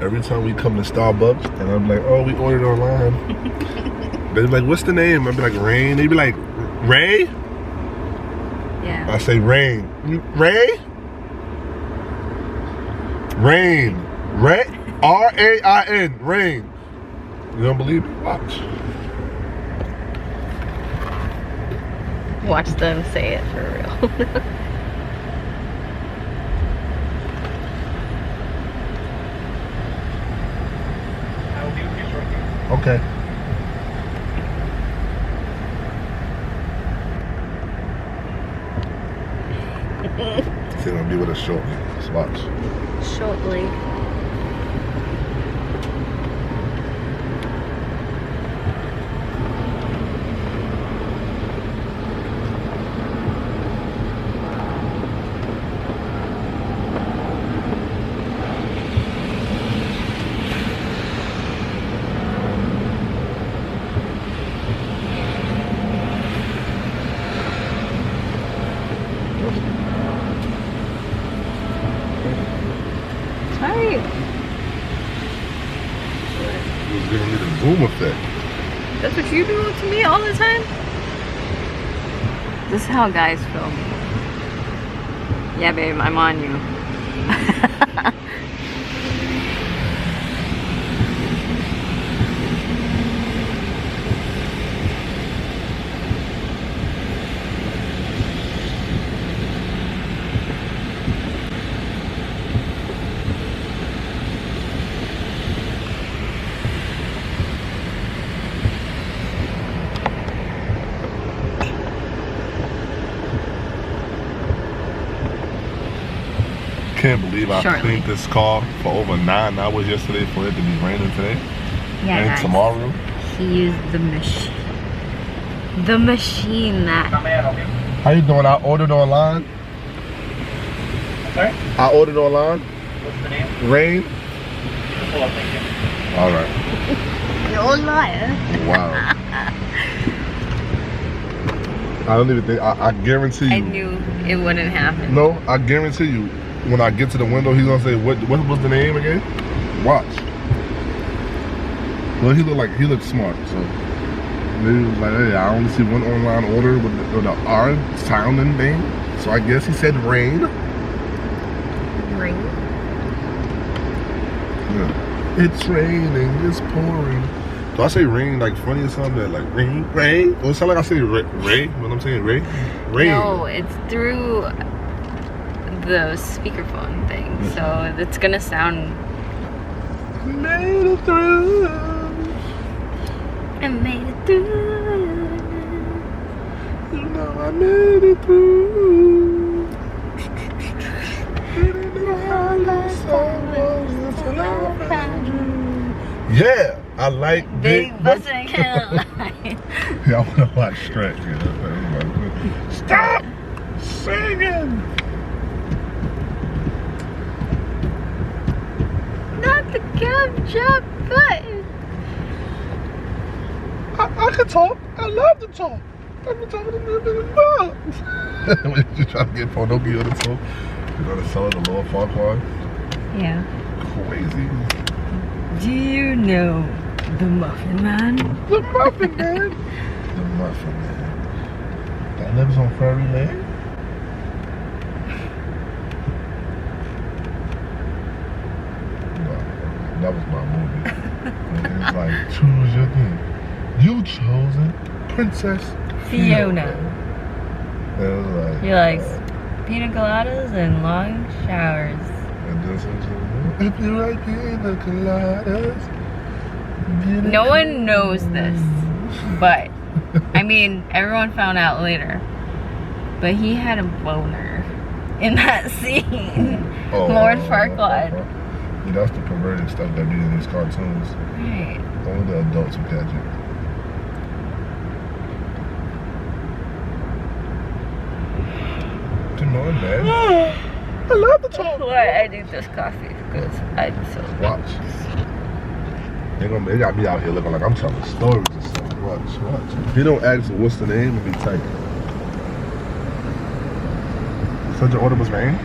every time we come to Starbucks, and I'm like, oh, we ordered online. They be like, what's the name? I'd be like, Rain. They be like, Ray? Yeah. I say Rain. Ray? Rain. Ray? R-A-I-N. Rain. You don't believe me? Watch. Watch them say it for real. Okay. See, I'm gonna be with a short. Let's watch. Shortly. Sorry. It was giving me the boom effect. That's what you do to me all the time? This is how guys feel. Yeah, babe, I'm on you. Can't believe I cleaned this car for over 9 hours yesterday for it to be raining today. Yeah, and guys, tomorrow. he used the machine. The machine that. How you doing? I ordered online. Sorry? I ordered online. What's the name? Rain. Hold on, thank you. All right. You're a liar. Wow. I don't even think, I guarantee you. I knew it wouldn't happen. No, I guarantee you, when I get to the window, he's gonna say, what was the name again? Watch. Well, he looked smart, so maybe he was like, hey, I only see one online order with the R sounding name. So I guess he said Rain. Ring. Yeah. It's raining, it's pouring. Do I say rain like funny or something? Like rain? Or it sound like I say Ray when I'm saying Ray? Rain. No, it's through the speakerphone thing, so it's gonna sound. Made it through. I made it through. You know I made it through. Yeah, I like Big bustin' Caroline. Yeah, I wanna watch Stretch. Stop singing. Not the capture button. I can talk. I love to talk. I've been talking to me when you try to get Pornoki on the talk, you know the song, the Lord Farquhar. Yeah. Crazy. Do you know the Muffin Man? The Muffin Man. The Muffin Man. That lives on Furry Lane. No, that was my movie. And it was like, choose your thing. You chosen Princess Fiona. It was like. He likes pina coladas and long showers. And then if you like pina coladas. No one knows this, but I mean, everyone found out later. But he had a boner in that scene. Lord Farquaad. Yeah, that's the perverted stuff that be in these cartoons. Right. Only the adults who catch it. Come on, man. I love the talk. Why I need this coffee because I'm so. Watch. They got me out here looking like I'm telling stories or something. Watch. If you don't ask what's the name, it'll be tight. So your order was Rain?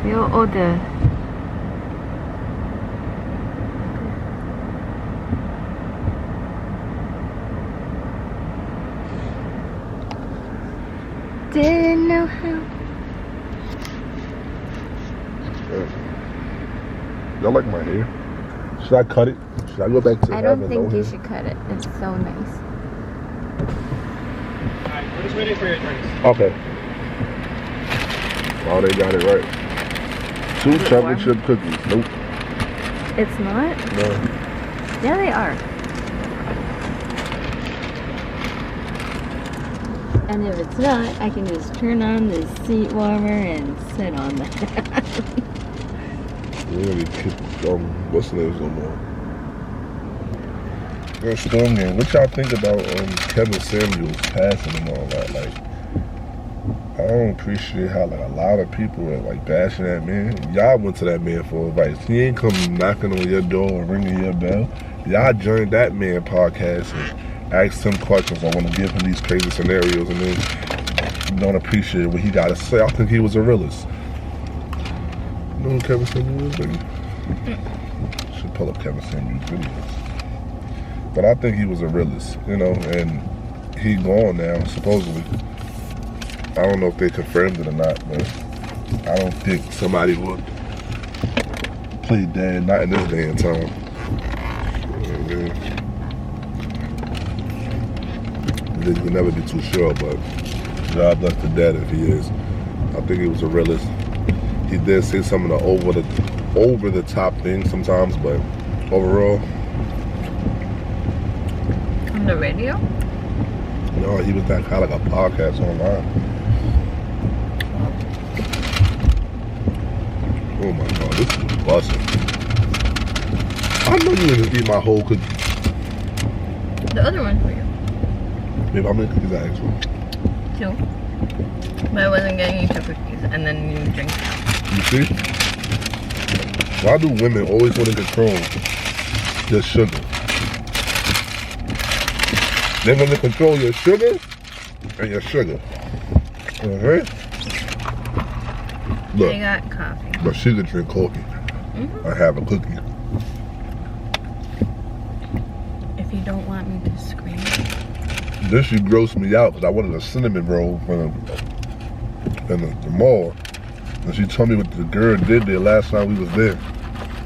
Real order. Didn't know how. Y'all like my hair? Should I cut it? Should I go back to I don't having think no you hair? should cut it. It's so nice. Alright, we're just waiting for your drinks. Okay. Oh, they got it right. 2 Is it chocolate warm? chip cookies. Nope. It's not? No. Yeah, they are. And if it's not, I can just turn on the seat warmer and sit on that. We really keep what's the name no more? Yeah, Storm Game. What y'all think about Kevin Samuels passing and all that? Like, I don't appreciate how like a lot of people are like bashing that man. Y'all went to that man for advice. He ain't come knocking on your door or ringing your bell. Y'all joined that man podcast and asked him questions. I want to give him these crazy scenarios, and then you don't appreciate what he got to say. I think he was a realist. You know who Kevin Samuels is, baby? Should pull up Kevin Samuels videos. But I think he was a realist, you know, and he gone now, supposedly. I don't know if they confirmed it or not, but I don't think somebody would play dead, not in this day and time. You can never be too sure, but God bless the dead if he is. I think he was a realist. He did say some of the over the top things sometimes, but overall, On the radio? no, he was that kind of like a podcast online. Oh my God, this is busting. I know you didn't eat my whole cookie. The other one for you. Babe, how many cookies I asked for? 2. But I wasn't getting you 2 cookies, and then you drink. You see? Why do women always want to control your sugar? They want to control your sugar and your sugar. Okay? I Look, got coffee. but she could drink coffee. Mhm. I have a cookie. If you don't want me to scream. Then she grossed me out because I wanted a cinnamon roll from the mall. And she told me what the girl did there last time we was there.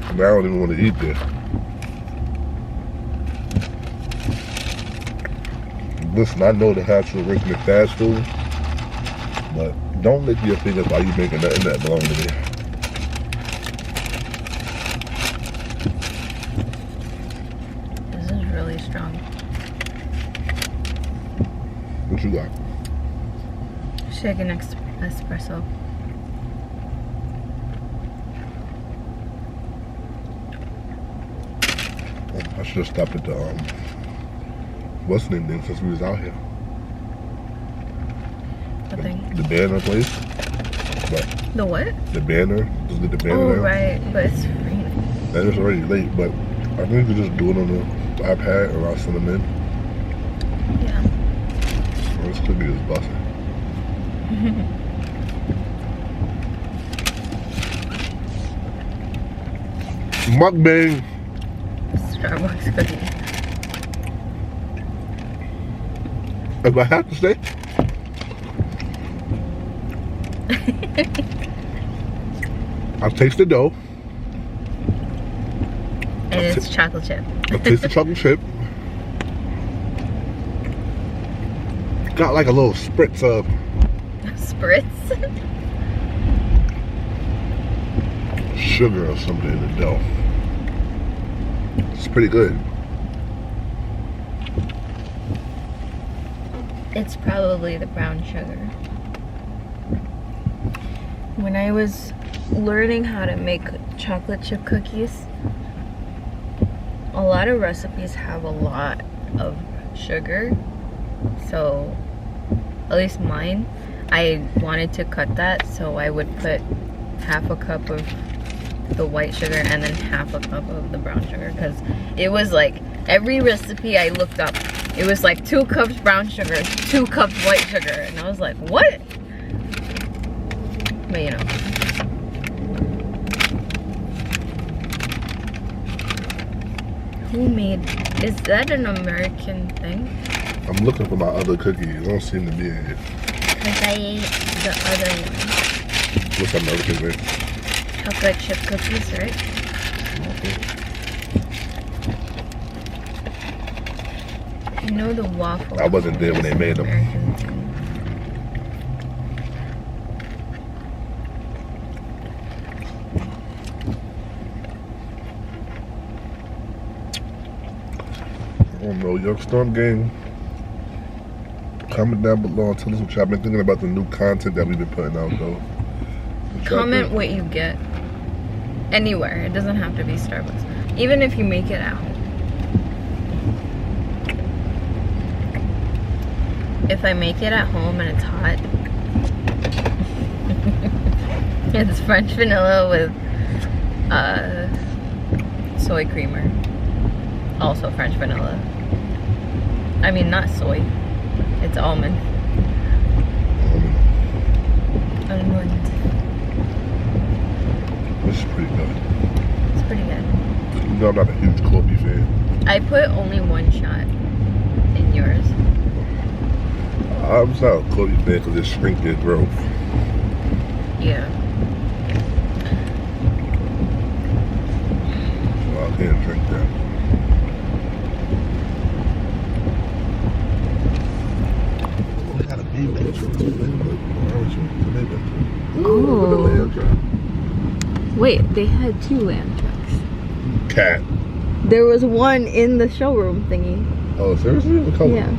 And I don't even want to eat there. Listen, I know the hassle of working at fast food, but don't lick your fingers while you making nothing that belong to me. This is really strong. What you got? Shaken espresso. I should have stopped at the what's the name then since we was out here. What thing? The banner place. But The what? the banner, just get the banner Oh, now. right. But it's free. And it's already late, but I think we just do it on the iPad or I'll send them in. Yeah. Oh, this cookie is busting. Mukbang. Starbucks cookie. If I have to say, I'll taste the dough. And it's chocolate chip. I'll taste the chocolate chip. Got like a little spritz of Spritz. sugar or something in the dough. It's pretty good. It's probably the brown sugar. When I was learning how to make chocolate chip cookies, a lot of recipes have a lot of sugar. So, at least mine, I wanted to cut that, so I would put half a cup of the white sugar and then half a cup of the brown sugar, because it was like every recipe I looked up, it was like 2 cups brown sugar, 2 cups white sugar, and I was like, what? But you know, Who made? Is that an American thing? I'm looking for my other cookies. They don't seem to be in here. Because I ate the other one. What's that other thing, man? Chocolate chip cookies, right? You know the waffle. I wasn't there when they made them. American thing. I don't know, Youngstorm Gang. Comment down below and tell us what y'all been thinking about the new content that we've been putting out, though. Comment what you get. Anywhere. It doesn't have to be Starbucks. Even if you make it at home. If I make it at home and it's hot, it's French vanilla with soy creamer. Also French vanilla. I mean, not soy. It's almond. Almond. This is pretty good. It's pretty good. You know I'm not a huge coffee fan. I put only one shot in yours. I'm just not a coffee fan because it shrinks your growth. Yeah. So I can't drink that. Oh. Wait, they had 2 lamb trucks. Cat. There was one in the showroom thingy. Oh, seriously? What color? Yeah.